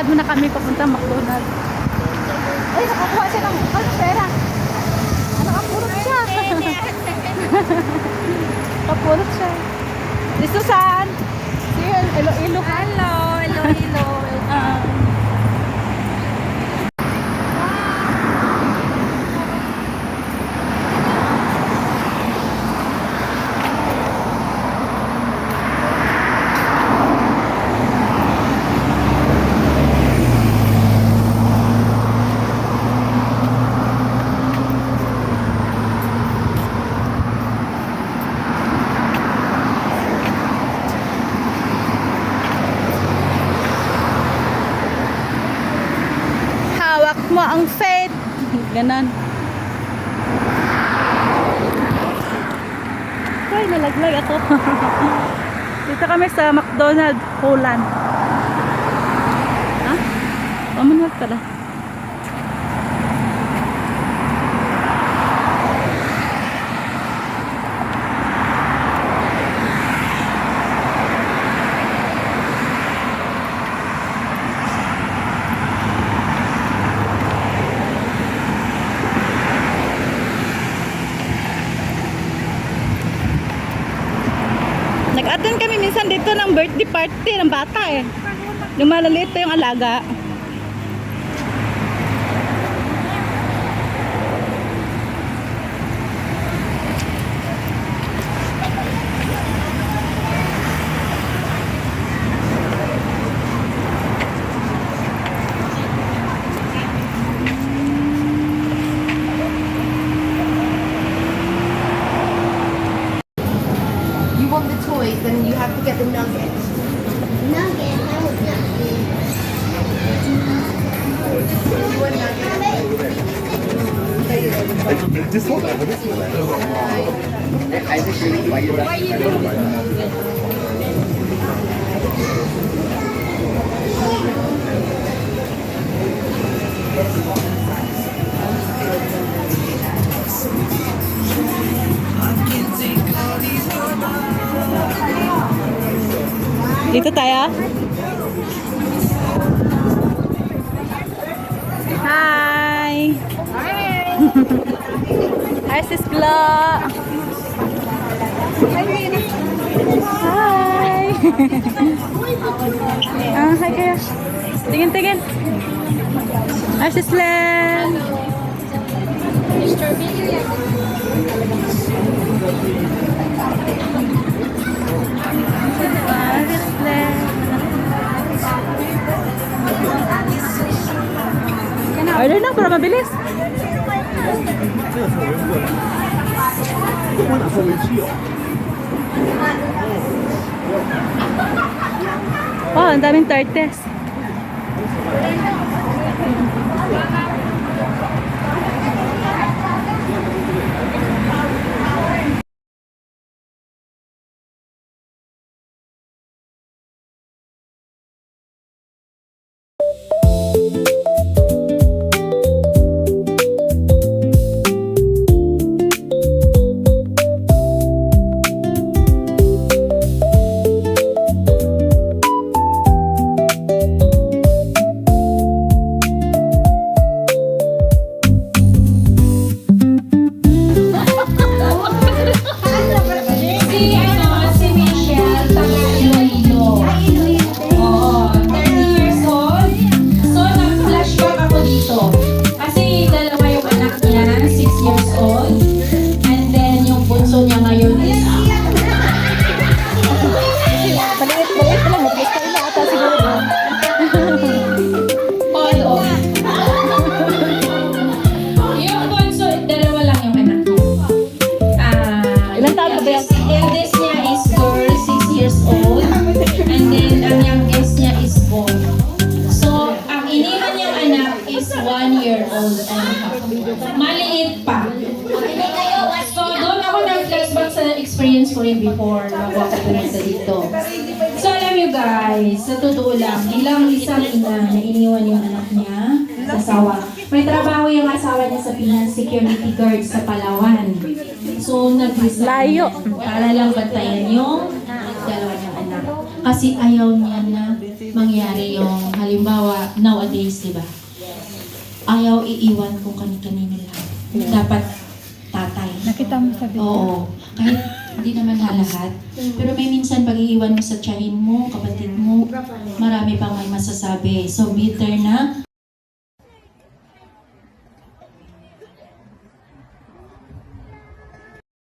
muna kami papunta McDonald's. Ay, nakakuha siya ng pera. Nakapulot siya. Nakapulot siya. Si Susan. Si Iloilo. Hello, Iloilo. Hawak mo ang faith. Ganon. Ay, nalaglag ako. Dito kami sa McDonald's, Holland. Ha? Commonwealth pala. Nag-attend kami minsan dito ng birthday party ng bata eh. Yung malaliit pa yung alaga. You want the toys, then you have to get the nugget. Nugget? I want nugget. You want nugget? Just hold on, just hold on. I think really why you're Dito tayo. Hi. Hi, Sis Glo. Hi. Hi kayo. Tingin. Hi, Sis Len. Order na para mabilis. Oh, ang daming tartes. Maliit pa. So, doon ako nag-flashback sa experience ko rin before bago ako pumunta dito. So, alam nyo guys, sa totoo lang, isang ina na iniwan yung anak niya sa asawa. May trabaho yung asawa niya sa Pinas Security Guard sa Palawan. So, nag-resign para lang batayan yung dalawa niyang anak. Kasi ayaw niya na mangyari yung halimbawa, nowadays, di ba? Ayaw iiwan kung kani-kanino lang. Dapat tatay. Nakita mo sa video. Oo. Kahit hindi naman lahat. Pero may minsan pag iiwan mo sa tiyahin mo, kapatid mo, marami pang may masasabi. So, bitter na